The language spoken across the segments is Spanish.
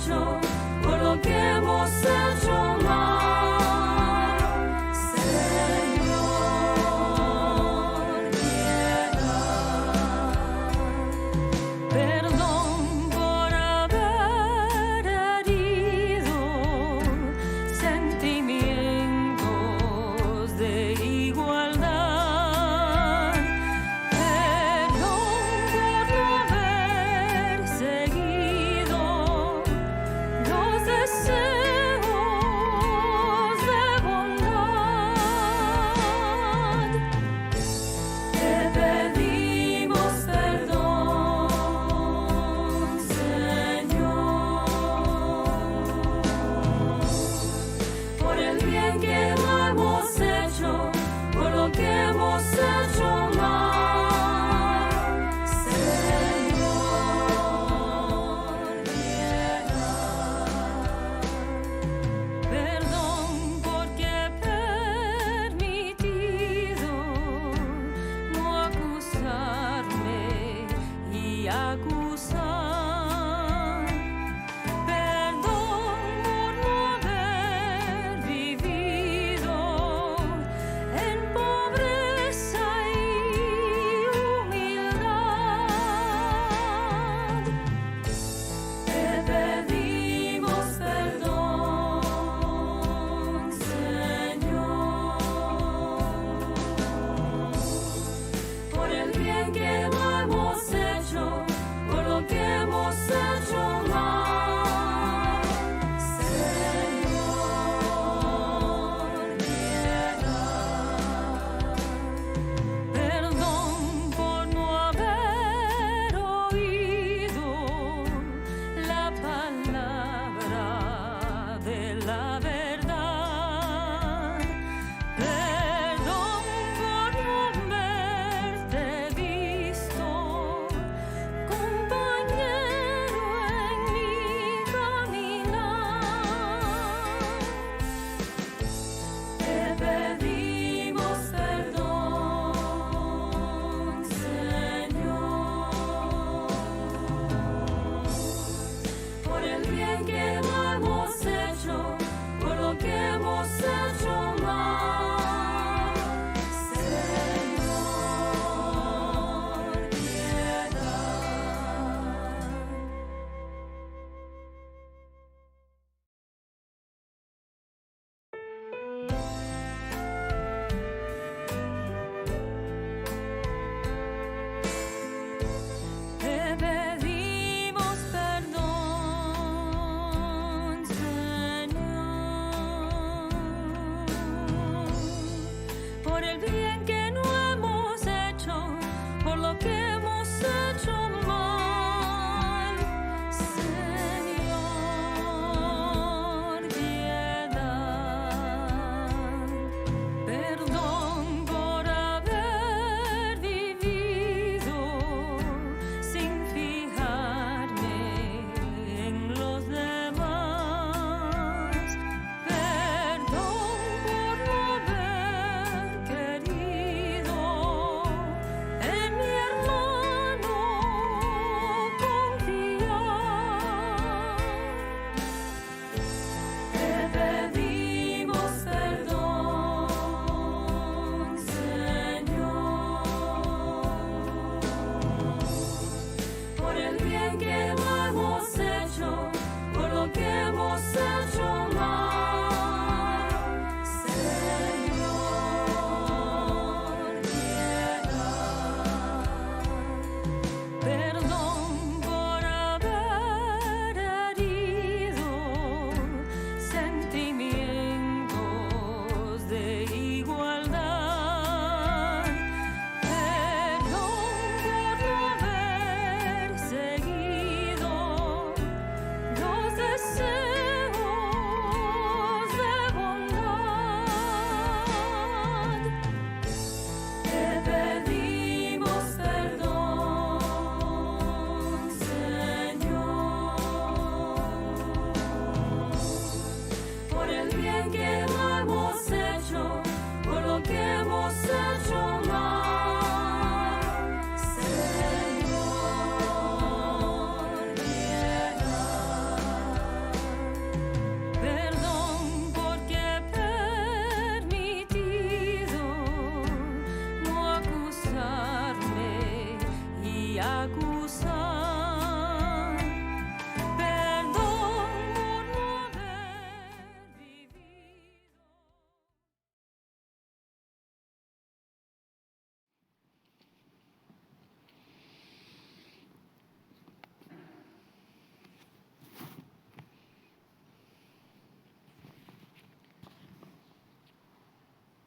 hecho, por lo que hemos hecho mal. Señor, piedad. Perdón por haber herido sentimientos de igualdad. Perdón por no haber seguido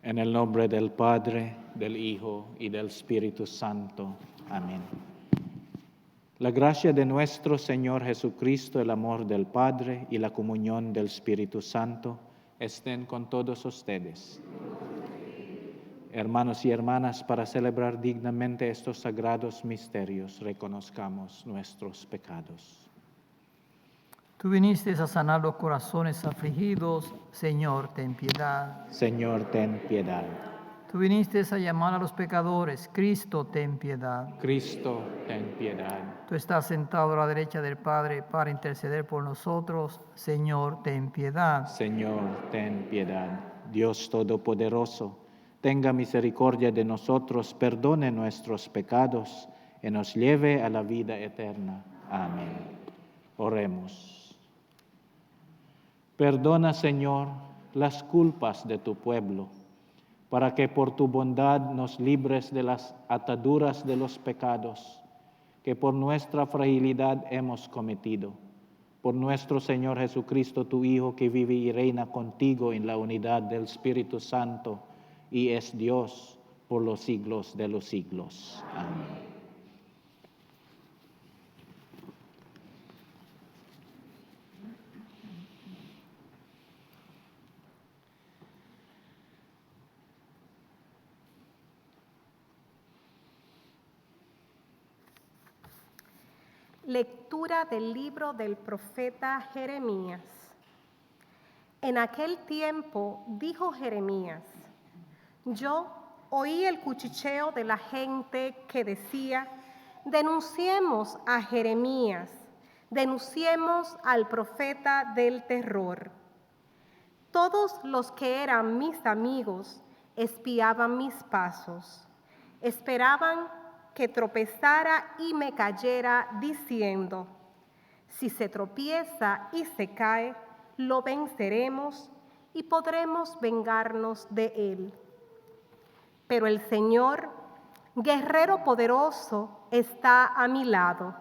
En el nombre del Padre, del Hijo y del Espíritu Santo. Amén. La gracia de nuestro Señor Jesucristo, el amor del Padre y la comunión del Espíritu Santo estén con todos ustedes. Hermanos y hermanas, para celebrar dignamente estos sagrados misterios, reconozcamos nuestros pecados. Tú viniste a sanar los corazones afligidos, Señor, ten piedad. Señor, ten piedad. Tú viniste a llamar a los pecadores, Cristo, ten piedad. Cristo, ten piedad. Tú estás sentado a la derecha del Padre para interceder por nosotros, Señor, ten piedad. Señor, ten piedad. Dios Todopoderoso, tenga misericordia de nosotros, perdone nuestros pecados y nos lleve a la vida eterna. Amén. Oremos. Perdona, Señor, las culpas de tu pueblo, para que por tu bondad nos libres de las ataduras de los pecados que por nuestra fragilidad hemos cometido. Por nuestro Señor Jesucristo, tu Hijo, que vive y reina contigo en la unidad del Espíritu Santo y es Dios por los siglos de los siglos. Amén. Lectura del libro del profeta Jeremías. En aquel tiempo dijo Jeremías: yo oí el cuchicheo de la gente que decía: denunciemos a Jeremías, denunciemos al profeta del terror. Todos los que eran mis amigos espiaban mis pasos, esperaban que tropezara y me cayera, diciendo: si se tropieza y se cae, lo venceremos y podremos vengarnos de él. Pero el Señor, guerrero poderoso, está a mi lado.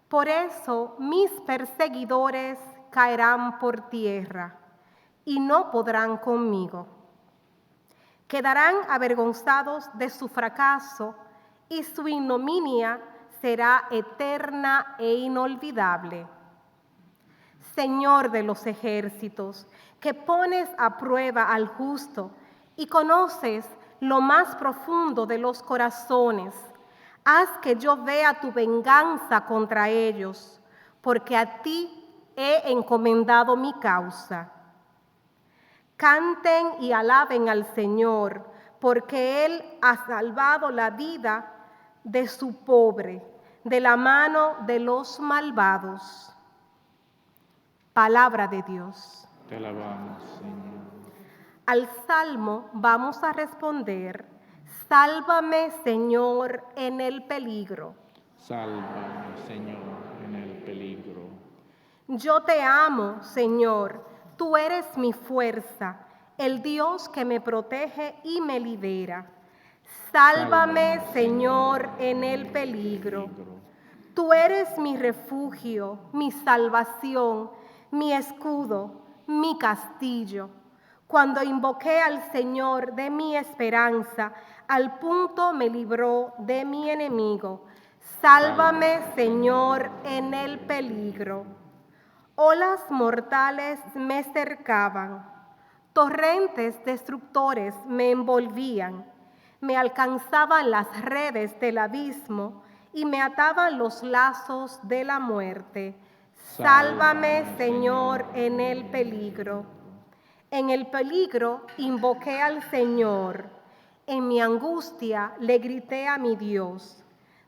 Por eso mis perseguidores caerán por tierra y no podrán conmigo. Quedarán avergonzados de su fracaso y su ignominia será eterna e inolvidable. Señor de los ejércitos, que pones a prueba al justo y conoces lo más profundo de los corazones, haz que yo vea tu venganza contra ellos, porque a ti he encomendado mi causa. Canten y alaben al Señor, porque Él ha salvado la vida de su pobre, de la mano de los malvados. Palabra de Dios. Te alabamos, Señor. Al salmo vamos a responder: sálvame, Señor, en el peligro. Sálvame, Señor, en el peligro. Yo te amo, Señor, tú eres mi fuerza, el Dios que me protege y me libera. Sálvame, Señor, en el peligro. Tú eres mi refugio, mi salvación, mi escudo, mi castillo. Cuando invoqué al Señor de mi esperanza, al punto me libró de mi enemigo. Sálvame, Señor, en el peligro. Olas mortales me cercaban, torrentes destructores me envolvían. Me alcanzaban las redes del abismo y me ataban los lazos de la muerte. Sálvame, Señor, en el peligro. En el peligro invoqué al Señor. En mi angustia le grité a mi Dios.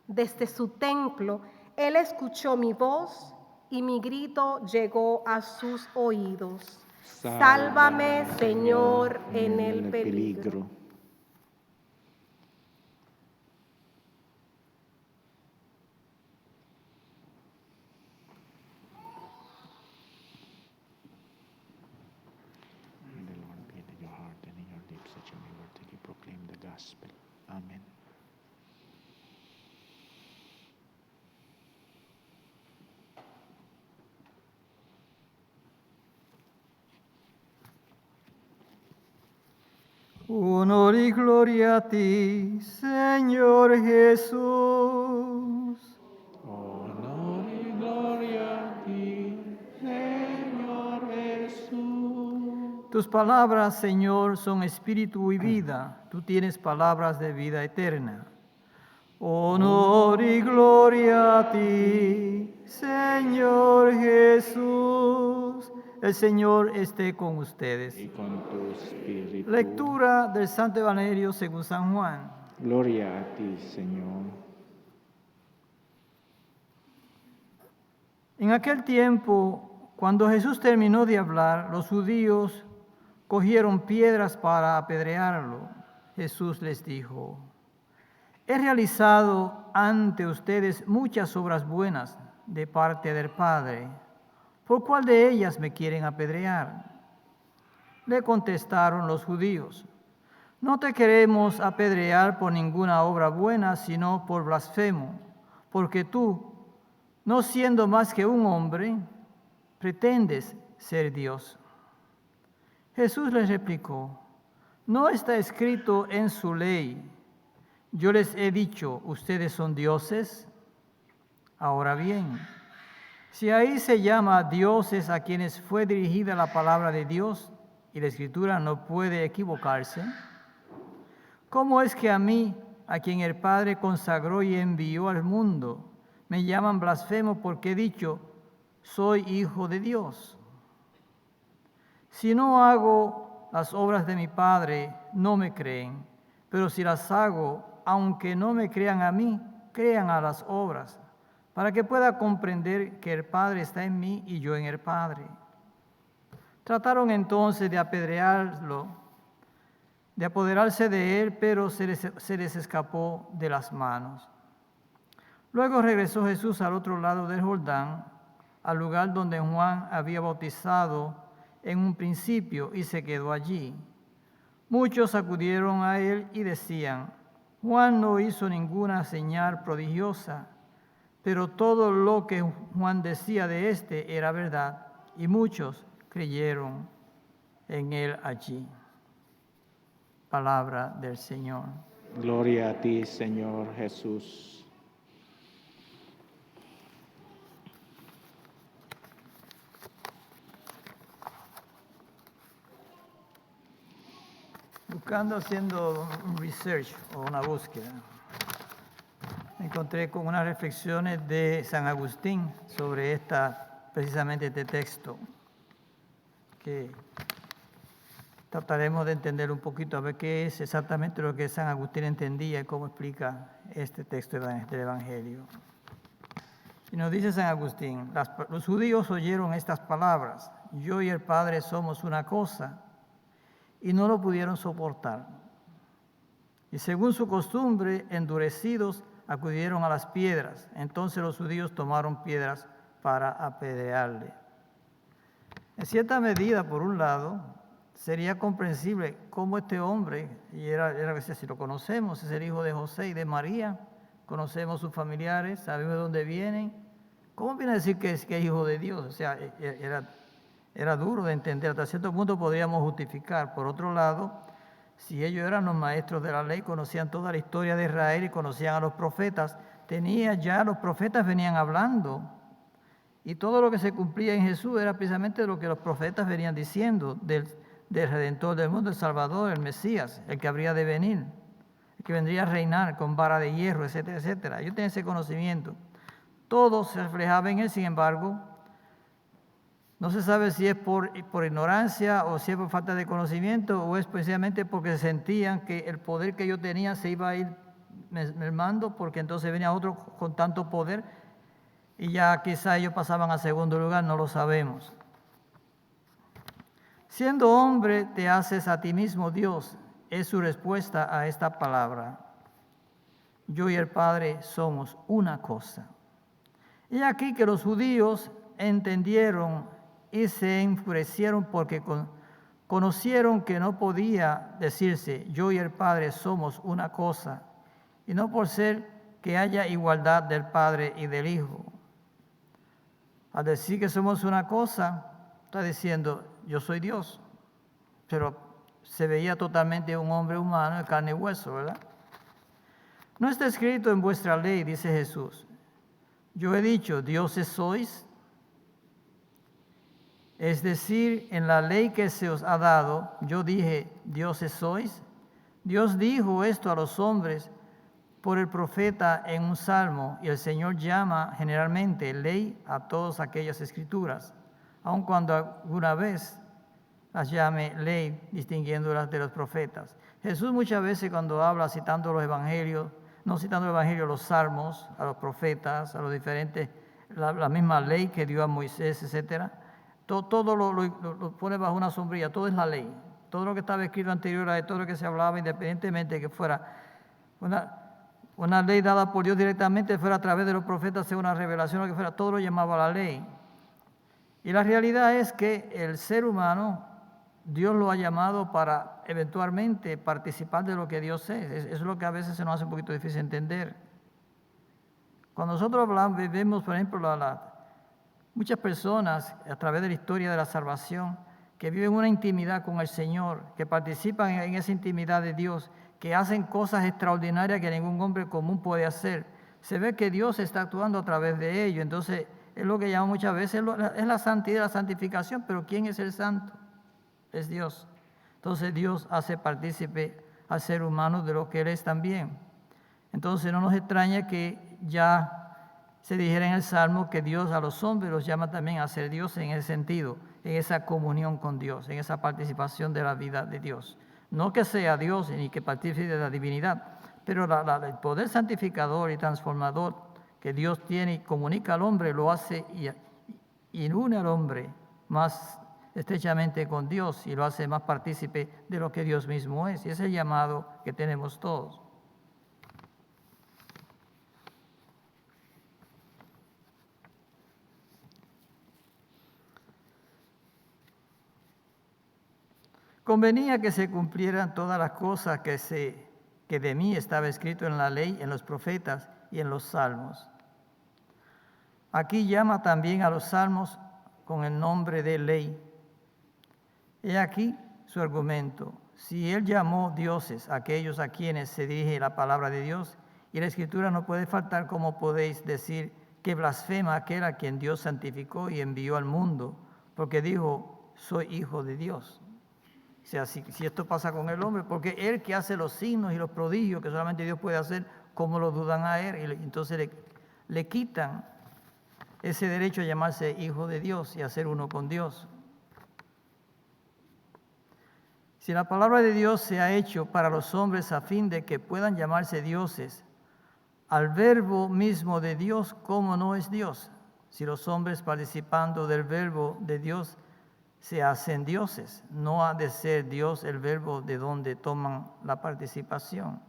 Desde su templo Él escuchó mi voz y mi grito llegó a sus oídos. Sálvame, Señor, en el peligro. Amén. Honor y gloria a ti, Señor Jesús. Honor y gloria a ti, Señor Jesús. Tus palabras, Señor, son espíritu y vida. Tú tienes palabras de vida eterna. Honor y gloria a ti, Señor Jesús. El Señor esté con ustedes. Y con tu espíritu. Lectura del Santo Evangelio según San Juan. Gloria a ti, Señor. En aquel tiempo, cuando Jesús terminó de hablar, los judíos cogieron piedras para apedrearlo. Jesús les dijo: he realizado ante ustedes muchas obras buenas de parte del Padre. ¿Por cuál de ellas me quieren apedrear? Le contestaron los judíos: no te queremos apedrear por ninguna obra buena, sino por blasfemo, porque tú, no siendo más que un hombre, pretendes ser Dios. Jesús les replicó: ¿no está escrito en su ley: yo les he dicho, ustedes son dioses? Ahora bien, si ahí se llama dioses a quienes fue dirigida la palabra de Dios, y la Escritura no puede equivocarse, ¿cómo es que a mí, a quien el Padre consagró y envió al mundo, me llaman blasfemo porque he dicho, soy hijo de Dios? Si no hago las obras de mi Padre, no me creen, pero si las hago, aunque no me crean a mí, crean a las obras, para que pueda comprender que el Padre está en mí y yo en el Padre. Trataron entonces de apedrearlo, de apoderarse de él, pero se les escapó de las manos. Luego regresó Jesús al otro lado del Jordán, al lugar donde Juan había bautizado en un principio, y se quedó allí. Muchos acudieron a él y decían: Juan no hizo ninguna señal prodigiosa, pero todo lo que Juan decía de éste era verdad, y muchos creyeron en él allí. Palabra del Señor. Gloria a ti, Señor Jesús. Haciendo un research o una búsqueda, me encontré con unas reflexiones de San Agustín sobre precisamente este texto, que trataremos de entender un poquito, a ver qué es exactamente lo que San Agustín entendía y cómo explica este texto del Evangelio. Y nos dice San Agustín: los judíos oyeron estas palabras, yo y el Padre somos una cosa, y no lo pudieron soportar. Y según su costumbre, endurecidos, acudieron a las piedras. Entonces los judíos tomaron piedras para apedrearle. En cierta medida, por un lado, sería comprensible cómo este hombre, y si lo conocemos, es el hijo de José y de María, conocemos sus familiares, sabemos de dónde vienen, ¿cómo viene a decir que es hijo de Dios? O sea, era duro de entender, hasta cierto punto podríamos justificar. Por otro lado, si ellos eran los maestros de la ley, conocían toda la historia de Israel y conocían a los profetas, los profetas venían hablando, y todo lo que se cumplía en Jesús era precisamente lo que los profetas venían diciendo del Redentor del mundo, el Salvador, el Mesías, el que habría de venir, el que vendría a reinar con vara de hierro, etcétera, etcétera. Ellos tenían ese conocimiento. Todo se reflejaba en él, sin embargo, no se sabe si es por ignorancia o si es por falta de conocimiento o es precisamente porque sentían que el poder que ellos tenían se iba a ir mermando, porque entonces venía otro con tanto poder y ya quizá ellos pasaban a segundo lugar, no lo sabemos. Siendo hombre, te haces a ti mismo Dios, es su respuesta a esta palabra. Yo y el Padre somos una cosa. Y aquí que los judíos entendieron y se enfurecieron porque conocieron que no podía decirse yo y el Padre somos una cosa, y no por ser que haya igualdad del Padre y del Hijo. Al decir que somos una cosa, está diciendo yo soy Dios, pero se veía totalmente un hombre humano de carne y hueso, ¿verdad? No está escrito en vuestra ley, dice Jesús. Yo he dicho, dioses sois. Es decir, en la ley que se os ha dado, yo dije, dioses sois. Dios dijo esto a los hombres por el profeta en un salmo, y el Señor llama generalmente ley a todas aquellas escrituras, aun cuando alguna vez las llame ley, distinguiéndolas de los profetas. Jesús muchas veces cuando habla citando los evangelios, no citando el evangelio, los salmos, a los profetas, a los diferentes, la misma ley que dio a Moisés, etc., todo lo pone bajo una sombrilla, todo es la ley. Todo lo que estaba escrito anterior a todo lo que se hablaba, independientemente de que fuera una ley dada por Dios directamente, fuera a través de los profetas, sea una revelación, lo que fuera, todo lo llamaba la ley. Y la realidad es que el ser humano, Dios lo ha llamado para eventualmente participar de lo que Dios es. Eso es lo que a veces se nos hace un poquito difícil entender. Cuando nosotros hablamos, vemos, por ejemplo, muchas personas a través de la historia de la salvación que viven una intimidad con el Señor, que participan en esa intimidad de Dios, que hacen cosas extraordinarias que ningún hombre común puede hacer. Se ve que Dios está actuando a través de ellos. Entonces, es lo que llamamos muchas veces, es la santidad, la santificación, pero ¿quién es el santo? Es Dios. Entonces Dios hace partícipe al ser humano de lo que Él es también. Entonces no nos extraña que ya se dijera en el Salmo que Dios a los hombres los llama también a ser Dios en ese sentido, en esa comunión con Dios, en esa participación de la vida de Dios. No que sea Dios ni que participe de la divinidad, pero el poder santificador y transformador que Dios tiene y comunica al hombre, lo hace y une al hombre más estrechamente con Dios y lo hace más partícipe de lo que Dios mismo es. Y ese es el llamado que tenemos todos. Convenía que se cumplieran todas las cosas que de mí estaba escrito en la ley, en los profetas y en los salmos. Aquí llama también a los salmos con el nombre de ley. He aquí su argumento. Si él llamó dioses a aquellos a quienes se dirige la palabra de Dios, y la Escritura no puede faltar, ¿cómo podéis decir que blasfema aquel a quien Dios santificó y envió al mundo? Porque dijo, soy hijo de Dios. O sea, si esto pasa con el hombre, porque él que hace los signos y los prodigios que solamente Dios puede hacer, ¿cómo lo dudan a él? Y entonces le quitan ese derecho a llamarse hijo de Dios y a ser uno con Dios. Si la palabra de Dios se ha hecho para los hombres a fin de que puedan llamarse dioses, al verbo mismo de Dios, ¿cómo no es Dios? Si los hombres participando del verbo de Dios se hacen dioses, no ha de ser Dios el verbo de donde toman la participación.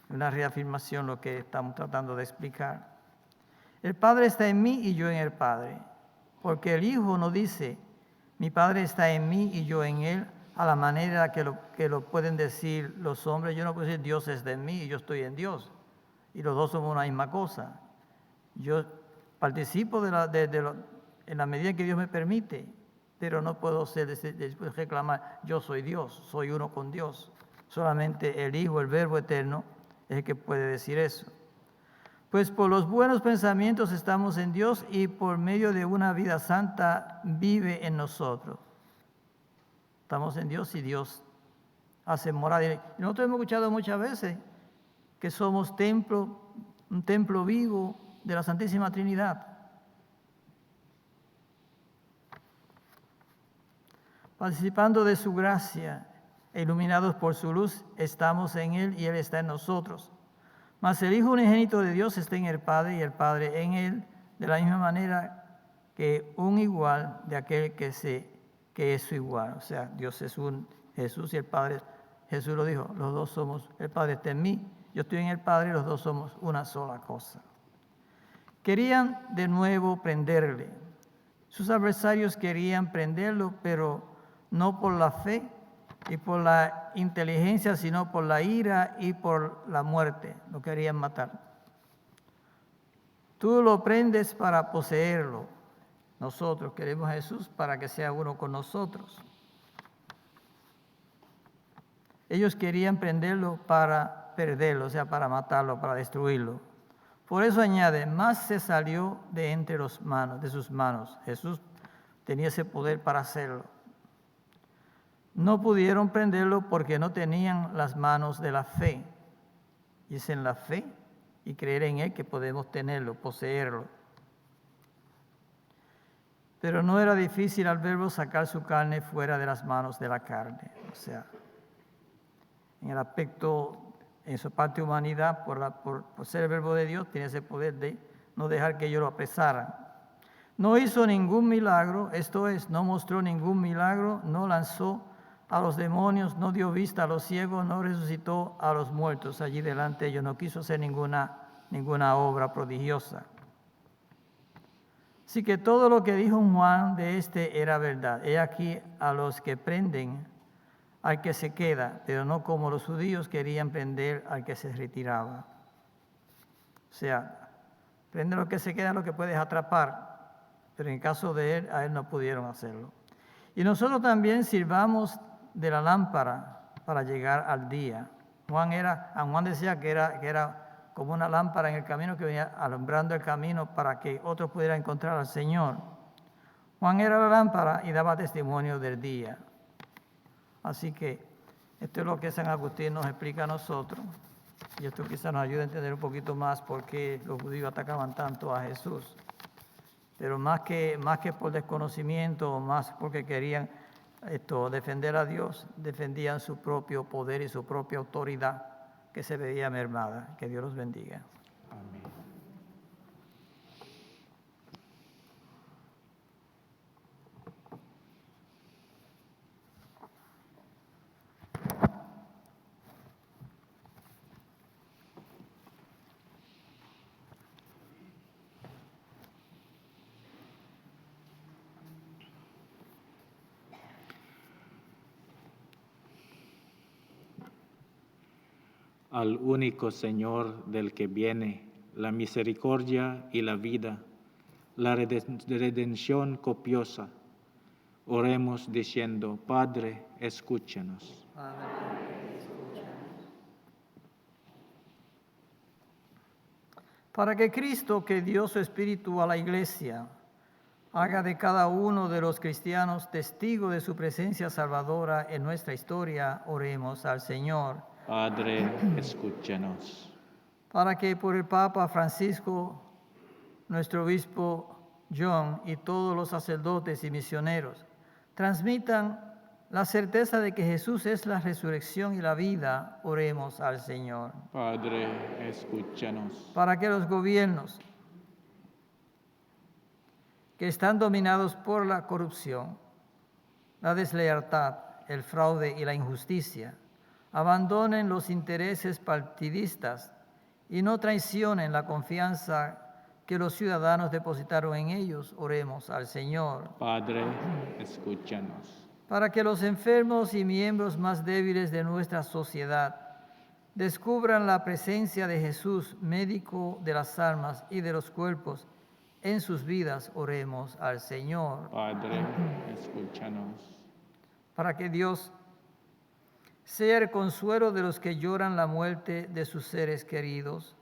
Una reafirmación lo que estamos tratando de explicar. El Padre está en mí y yo en el Padre, porque el Hijo no dice, mi Padre está en mí y yo en Él, a la manera que lo pueden decir los hombres. Yo no puedo decir Dios es de mí y yo estoy en Dios, y los dos somos una misma cosa. Yo participo en la medida que Dios me permite, pero no puedo después reclamar, yo soy Dios, soy uno con Dios. Solamente el Hijo, el Verbo eterno, es el que puede decir eso. Pues por los buenos pensamientos estamos en Dios y por medio de una vida santa vive en nosotros. Estamos en Dios y Dios hace morada. Y nosotros hemos escuchado muchas veces que somos un templo vivo de la Santísima Trinidad. Participando de su gracia e iluminados por su luz, estamos en Él y Él está en nosotros. Mas el Hijo unigénito de Dios está en el Padre y el Padre en Él, de la misma manera que un igual de aquel que es su igual. O sea, Dios es un Jesús y el Padre, Jesús lo dijo, los dos somos, el Padre está en mí, yo estoy en el Padre y los dos somos una sola cosa. Querían de nuevo prenderle. Sus adversarios querían prenderlo, pero no por la fe y por la inteligencia, sino por la ira y por la muerte. Lo querían matar. Tú lo prendes para poseerlo. Nosotros queremos a Jesús para que sea uno con nosotros. Ellos querían prenderlo para perderlo, o sea, para matarlo, para destruirlo. Por eso añade, más se salió de entre de sus manos. Jesús tenía ese poder para hacerlo. No pudieron prenderlo porque no tenían las manos de la fe. Y es en la fe y creer en Él que podemos tenerlo, poseerlo. Pero no era difícil al verbo sacar su carne fuera de las manos de la carne. O sea, en el aspecto, en su parte humanidad, por ser el verbo de Dios, tiene ese poder de no dejar que ellos lo apresaran. No hizo ningún milagro, esto es, no mostró ningún milagro, no lanzó a los demonios, no dio vista a los ciegos, no resucitó a los muertos allí delante de ellos, no quiso hacer ninguna obra prodigiosa. Así que todo lo que dijo Juan de este era verdad. He aquí a los que prenden al que se queda, pero no como los judíos querían prender al que se retiraba. O sea, prende lo que se queda, lo que puedes atrapar, pero en el caso de él, a él no pudieron hacerlo. Y nosotros también sirvamos de la lámpara para llegar al día. Juan decía que era como una lámpara en el camino que venía alumbrando el camino para que otros pudieran encontrar al Señor. Juan era la lámpara y daba testimonio del día. Así que esto es lo que San Agustín nos explica a nosotros. Y esto quizás nos ayude a entender un poquito más por qué los judíos atacaban tanto a Jesús. Pero más que por desconocimiento, más porque querían defender a Dios, defendían su propio poder y su propia autoridad, que se veía mermada. Que Dios los bendiga. Amén. Al único Señor del que viene la misericordia y la vida, la redención copiosa, oremos diciendo, Padre, escúchanos. Para que Cristo, que dio su Espíritu a la Iglesia, haga de cada uno de los cristianos testigo de su presencia salvadora en nuestra historia, oremos al Señor. Padre, escúchanos. Para que por el Papa Francisco, nuestro obispo John y todos los sacerdotes y misioneros transmitan la certeza de que Jesús es la resurrección y la vida, oremos al Señor. Padre, escúchanos. Para que los gobiernos que están dominados por la corrupción, la deslealtad, el fraude y la injusticia, abandonen los intereses partidistas y no traicionen la confianza que los ciudadanos depositaron en ellos, oremos al Señor. Padre, escúchanos. Para que los enfermos y miembros más débiles de nuestra sociedad descubran la presencia de Jesús, médico de las almas y de los cuerpos, en sus vidas, oremos al Señor. Padre, escúchanos. Para que Dios sea el consuelo de los que lloran la muerte de sus seres queridos,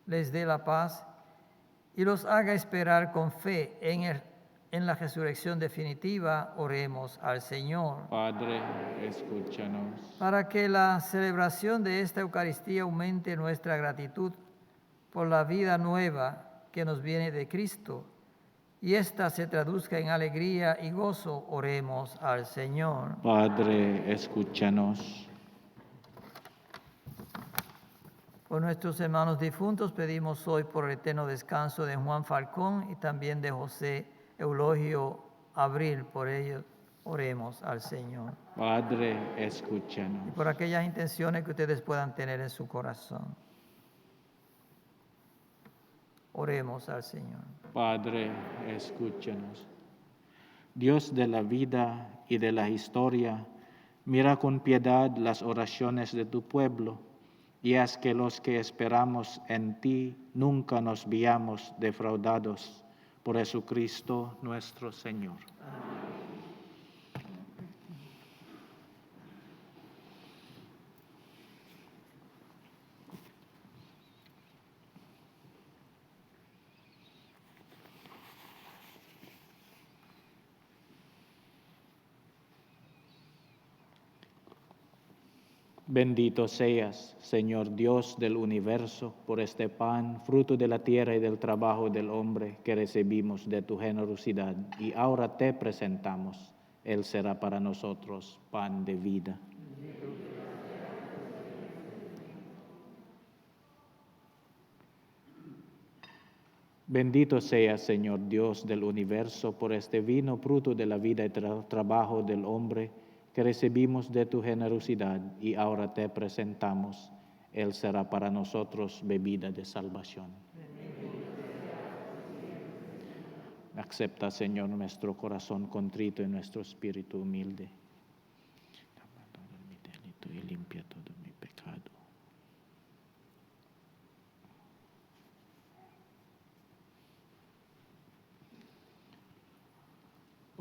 les dé la paz y los haga esperar con fe en la resurrección definitiva, oremos al Señor. Padre, escúchanos. Para que la celebración de esta Eucaristía aumente nuestra gratitud por la vida nueva que nos viene de Cristo y ésta se traduzca en alegría y gozo, oremos al Señor. Padre, escúchanos. Por nuestros hermanos difuntos pedimos hoy por el eterno descanso de Juan Falcón y también de José Eulogio Abril. Por ellos oremos al Señor. Padre, Y escúchanos. por aquellas intenciones que ustedes puedan tener en su corazón. Oremos al Señor. Padre, escúchanos. Dios de la vida y de la historia, mira con piedad las oraciones de tu pueblo y haz que los que esperamos en ti nunca nos veamos defraudados. Por Jesucristo nuestro Señor. Bendito seas, Señor Dios del universo, por este pan, fruto de la tierra y del trabajo del hombre que recibimos de tu generosidad, y ahora te presentamos. Él será para nosotros pan de vida. Bendito seas, Señor Dios del universo, por este vino, fruto de la vida y trabajo del hombre que recibimos de tu generosidad, y ahora te presentamos. Él será para nosotros bebida de salvación. Acepta, Señor, nuestro corazón contrito y nuestro espíritu humilde. Toma todo mi delito y limpia todo mi pecado.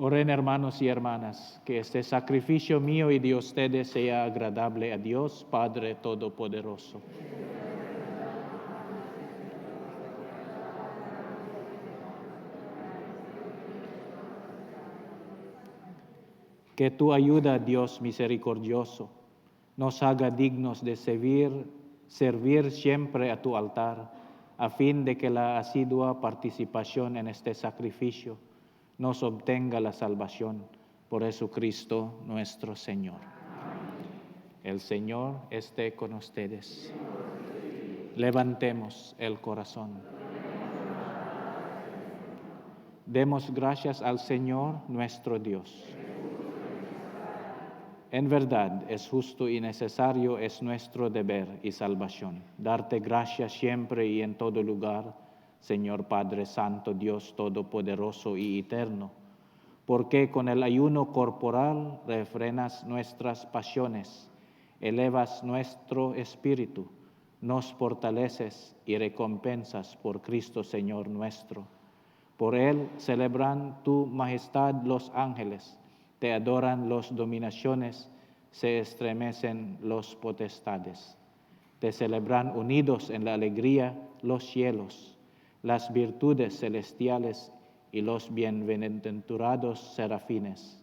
Oren, hermanos y hermanas, que este sacrificio mío y de ustedes sea agradable a Dios, Padre Todopoderoso. Que tu ayuda, Dios misericordioso, nos haga dignos de servir siempre a tu altar, a fin de que la asidua participación en este sacrificio nos obtenga la salvación por Jesucristo nuestro Señor. El Señor esté con ustedes. Levantemos el corazón. Demos gracias al Señor nuestro Dios. En verdad es justo y necesario, es nuestro deber y salvación, darte gracias siempre y en todo lugar, Señor Padre Santo, Dios Todopoderoso y Eterno, porque con el ayuno corporal refrenas nuestras pasiones, elevas nuestro espíritu, nos fortaleces y recompensas por Cristo Señor nuestro. Por Él celebran tu majestad los ángeles, te adoran las dominaciones, se estremecen los potestades. Te celebran unidos en la alegría los cielos, las virtudes celestiales y los bienaventurados serafines.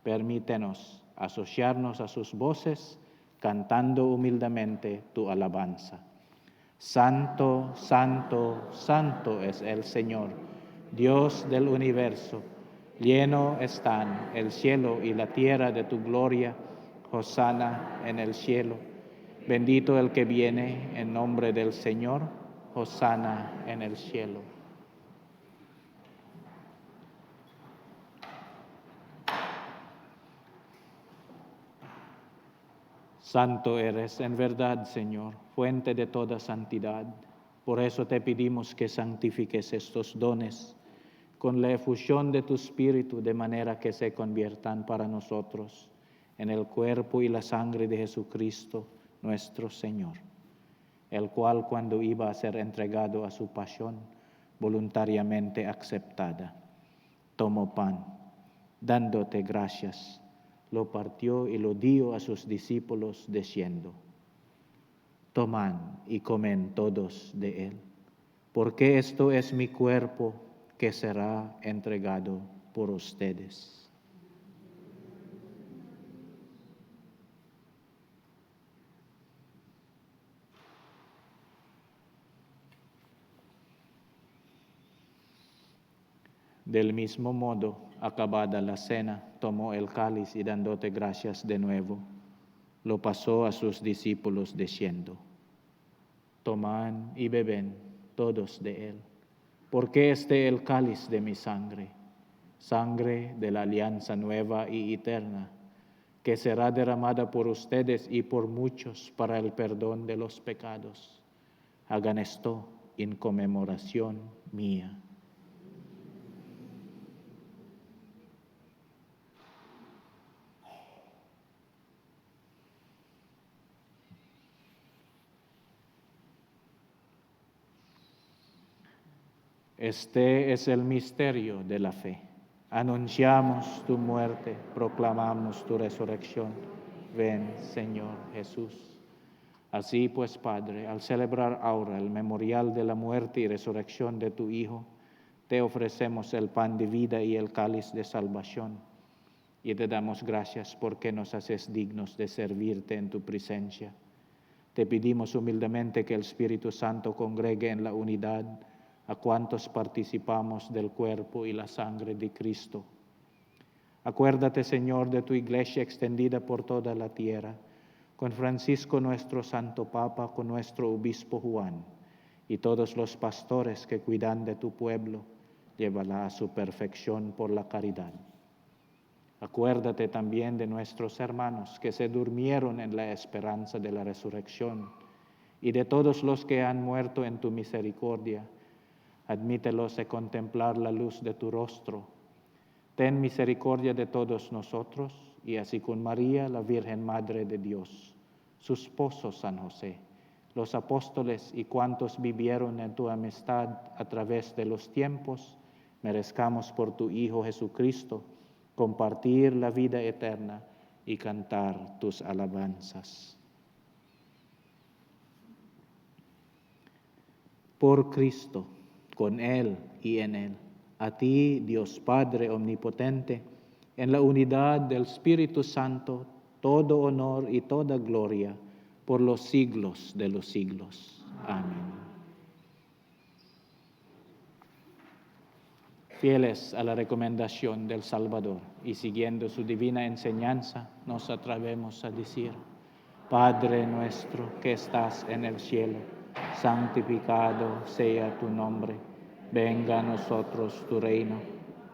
Permítenos asociarnos a sus voces, cantando humildemente tu alabanza. Santo, santo, santo es el Señor, Dios del universo. Lleno están el cielo y la tierra de tu gloria. Hosana en el cielo. Bendito el que viene en nombre del Señor. Hosana en el cielo. Santo eres en verdad, Señor, fuente de toda santidad. Por eso te pedimos que santifiques estos dones con la efusión de tu Espíritu, de manera que se conviertan para nosotros en el cuerpo y la sangre de Jesucristo, nuestro Señor, el cual, cuando iba a ser entregado a su pasión, voluntariamente aceptada, tomó pan, dándote gracias, lo partió y lo dio a sus discípulos, diciendo: Tomad y comed todos de él, porque esto es mi cuerpo, que será entregado por ustedes. Del mismo modo, acabada la cena, tomó el cáliz y dándote gracias de nuevo, lo pasó a sus discípulos diciendo: Tomad y beben todos de él, porque este es el cáliz de mi sangre, sangre de la alianza nueva y eterna, que será derramada por ustedes y por muchos para el perdón de los pecados. Hagan esto en conmemoración mía. Este es el misterio de la fe. Anunciamos tu muerte, proclamamos tu resurrección. Ven, Señor Jesús. Así pues, Padre, al celebrar ahora el memorial de la muerte y resurrección de tu Hijo, te ofrecemos el pan de vida y el cáliz de salvación, y te damos gracias porque nos haces dignos de servirte en tu presencia. Te pedimos humildemente que el Espíritu Santo congregue en la unidad a cuantos participamos del cuerpo y la sangre de Cristo. Acuérdate, Señor, de tu iglesia extendida por toda la tierra, con Francisco nuestro Santo Papa, con nuestro Obispo Juan, y todos los pastores que cuidan de tu pueblo, llévala a su perfección por la caridad. Acuérdate también de nuestros hermanos que se durmieron en la esperanza de la resurrección, y de todos los que han muerto en tu misericordia. Admítelos a contemplar la luz de tu rostro. Ten misericordia de todos nosotros, y así con María, la Virgen Madre de Dios, su esposo San José, los apóstoles y cuantos vivieron en tu amistad a través de los tiempos, merezcamos por tu Hijo Jesucristo compartir la vida eterna y cantar tus alabanzas. Por Cristo, con Él y en Él, a ti, Dios Padre Omnipotente, en la unidad del Espíritu Santo, todo honor y toda gloria por los siglos de los siglos. Amén. Fieles a la recomendación del Salvador y siguiendo su divina enseñanza, nos atrevemos a decir: Padre nuestro que estás en el cielo, santificado sea tu nombre. Venga a nosotros tu reino.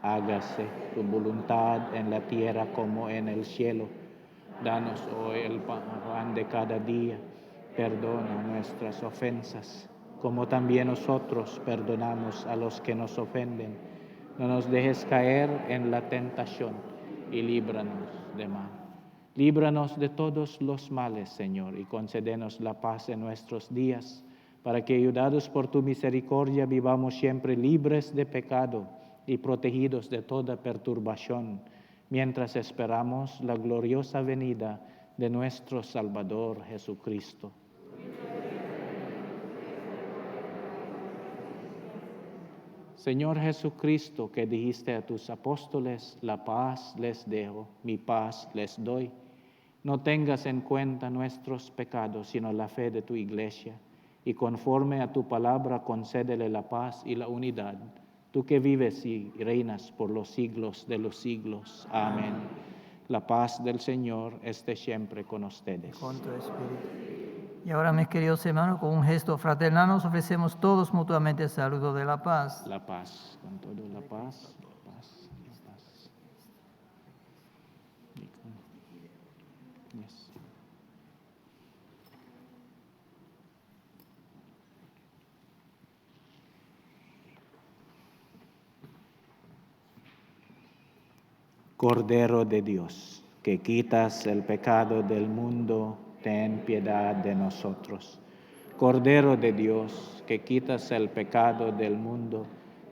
Hágase tu voluntad en la tierra como en el cielo. Danos hoy el pan de cada día. Perdona nuestras ofensas, como también nosotros perdonamos a los que nos ofenden. No nos dejes caer en la tentación y líbranos de mal. Líbranos de todos los males, Señor, y concédenos la paz en nuestros días, para que, ayudados por tu misericordia, vivamos siempre libres de pecado y protegidos de toda perturbación, mientras esperamos la gloriosa venida de nuestro Salvador Jesucristo. Señor Jesucristo, que dijiste a tus apóstoles: la paz les dejo, mi paz les doy. No tengas en cuenta nuestros pecados, sino la fe de tu iglesia, y conforme a tu palabra concédele la paz y la unidad, tú que vives y reinas por los siglos de los siglos. Amén. La paz del Señor esté siempre con ustedes. Con tu espíritu. Y ahora, mis queridos hermanos, con un gesto fraternal nos ofrecemos todos mutuamente el saludo de la paz. La paz, con todo la paz, la paz, la paz. Yes. Cordero de Dios, que quitas el pecado del mundo, ten piedad de nosotros. Cordero de Dios, que quitas el pecado del mundo,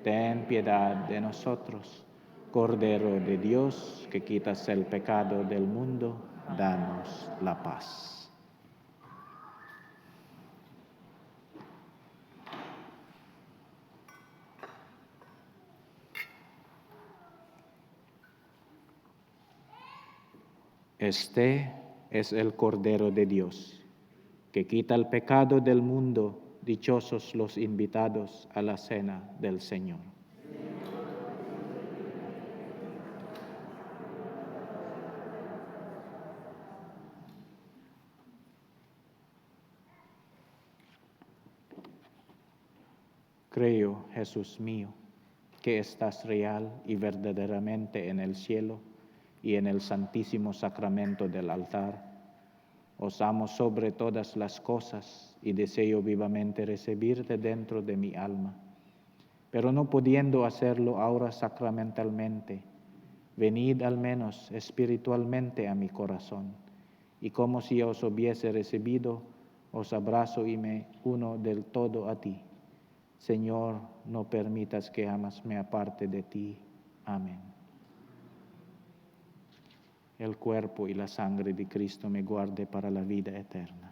ten piedad de nosotros. Cordero de Dios, que quitas el pecado del mundo, danos la paz. Este es el Cordero de Dios, que quita el pecado del mundo. Dichosos los invitados a la cena del Señor. Creo, Jesús mío, que estás real y verdaderamente en el cielo y en el santísimo sacramento del altar. Os amo sobre todas las cosas y deseo vivamente recibirte dentro de mi alma. Pero no pudiendo hacerlo ahora sacramentalmente, venid al menos espiritualmente a mi corazón, y como si os hubiese recibido, os abrazo y me uno del todo a ti. Señor, no permitas que jamás me aparte de ti. Amén. El cuerpo y la sangre de Cristo me guarde para la vida eterna.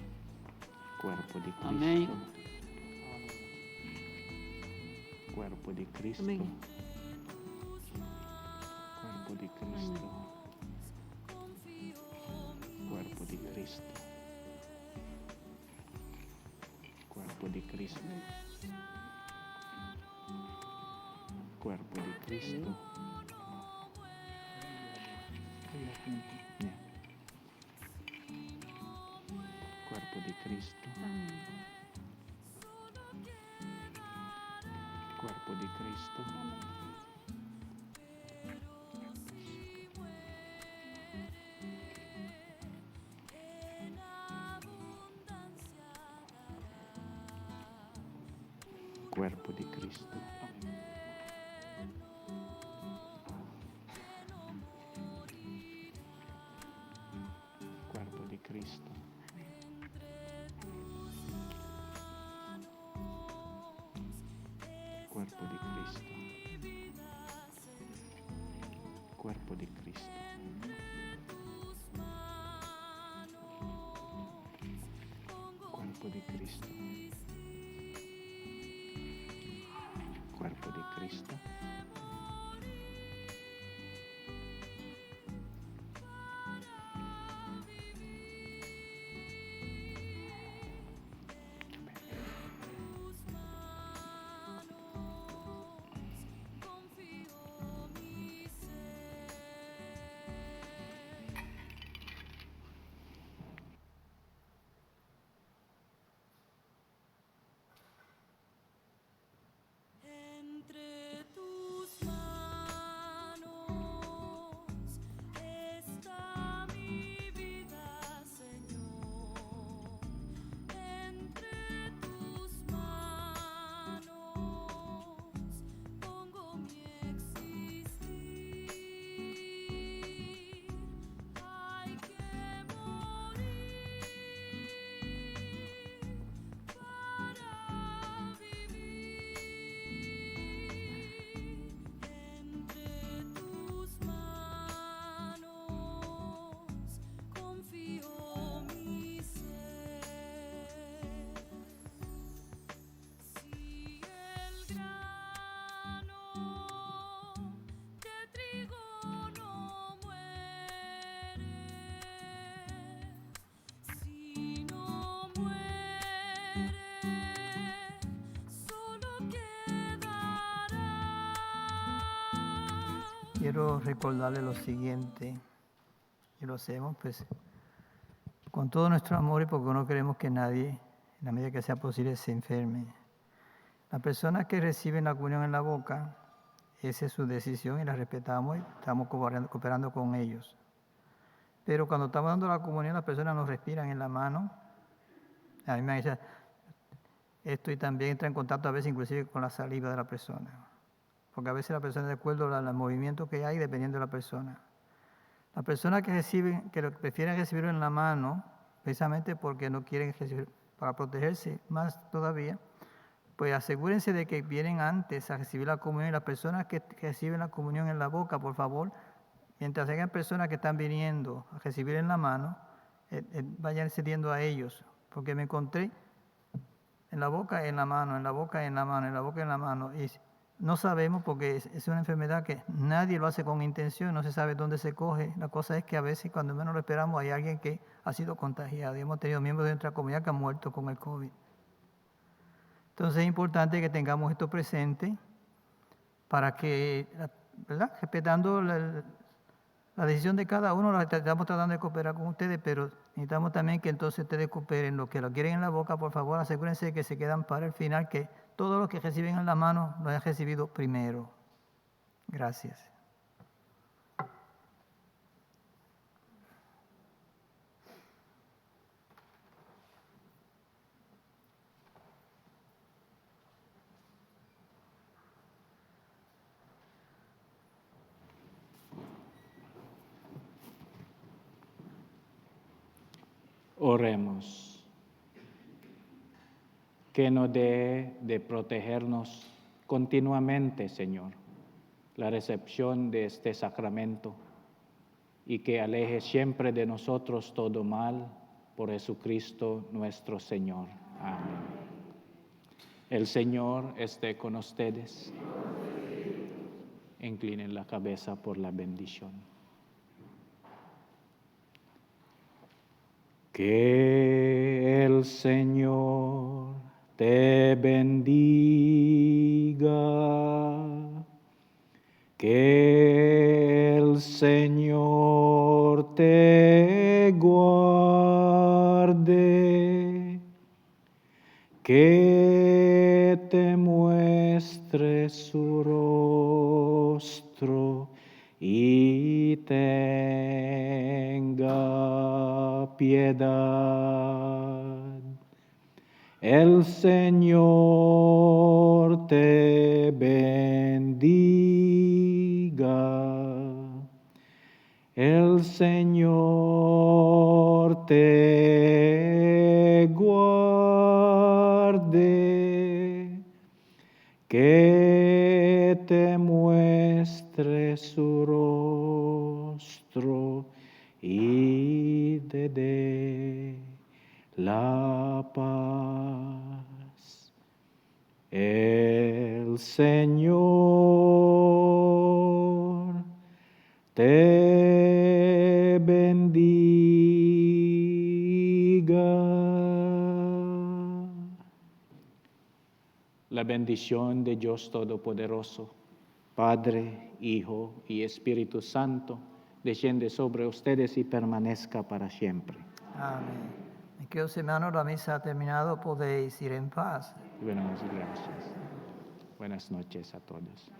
Cuerpo di Cristo. Amén. Cuerpo di Cristo. Amén. Cuerpo di Cristo. Cuerpo di Cristo. Cuerpo di Cristo. Cuerpo di Cristo. Yeah. Cuerpo di Cristo. Cuerpo di Cristo. Cuerpo di Cristo. Cuerpo di Cristo. Cuerpo di Cristo. Cuerpo di Cristo. Cuerpo di Cristo. Cuerpo di Cristo. Entre tus manos está mi vida, Señor. Entre tus manos pongo mi existir. Hay que morir para vivir. Entre tus manos confío mi ser. Si el grano de trigo no muere, si no muere, solo quedará. Quiero recordarle lo siguiente, y lo hacemos pues con todo nuestro amor y porque no queremos que nadie, en la medida que sea posible, se enferme. Las personas que reciben la comunión en la boca, esa es su decisión y la respetamos y estamos cooperando con ellos. Pero cuando estamos dando la comunión, las personas nos respiran en la mano. A mí me dice esto y también entra en contacto a veces inclusive con la saliva de la persona. Porque a veces la persona, de acuerdo al movimiento que hay, dependiendo de la persona. Las personas que reciben, prefieren recibirlo en la mano, precisamente porque no quieren recibir, para protegerse más todavía, pues asegúrense de que vienen antes a recibir la comunión. Y las personas que reciben la comunión en la boca, por favor, mientras hayan personas que están viniendo a recibir en la mano, vayan cediendo a ellos, porque me encontré en la boca, en la mano, en la boca, en la mano, en la boca, en la mano. Y no sabemos porque es una enfermedad que nadie lo hace con intención, no se sabe dónde se coge. La cosa es que a veces cuando menos lo esperamos hay alguien que ha sido contagiado y hemos tenido miembros de nuestra comunidad que han muerto con el COVID. Entonces es importante que tengamos esto presente para que, ¿verdad? Respetando la decisión de cada uno, estamos tratando de cooperar con ustedes, pero necesitamos también que entonces ustedes cooperen. Los que lo quieren en la boca, por favor, asegúrense de que se quedan para el final, que todos los que reciben en la mano lo hayan recibido primero. Gracias. Oremos. Que nos dé de protegernos continuamente, Señor, la recepción de este sacramento y que aleje siempre de nosotros todo mal por Jesucristo nuestro Señor. Amén. El Señor esté con ustedes. Inclinen la cabeza por la bendición. Que el Señor te bendiga. Que el Señor te guarde. Que te muestre su rostro y tenga piedad. El Señor te bendiga. El Señor te guarde. Que te muestre su rostro y te dé la paz. El Señor te bendiga. La bendición de Dios Todopoderoso, Padre, Hijo y Espíritu Santo, desciende sobre ustedes y permanezca para siempre. Amén. Mi queridos hermanos, la misa ha terminado, podéis ir en paz. Buenas gracias. Buenas noches a todos.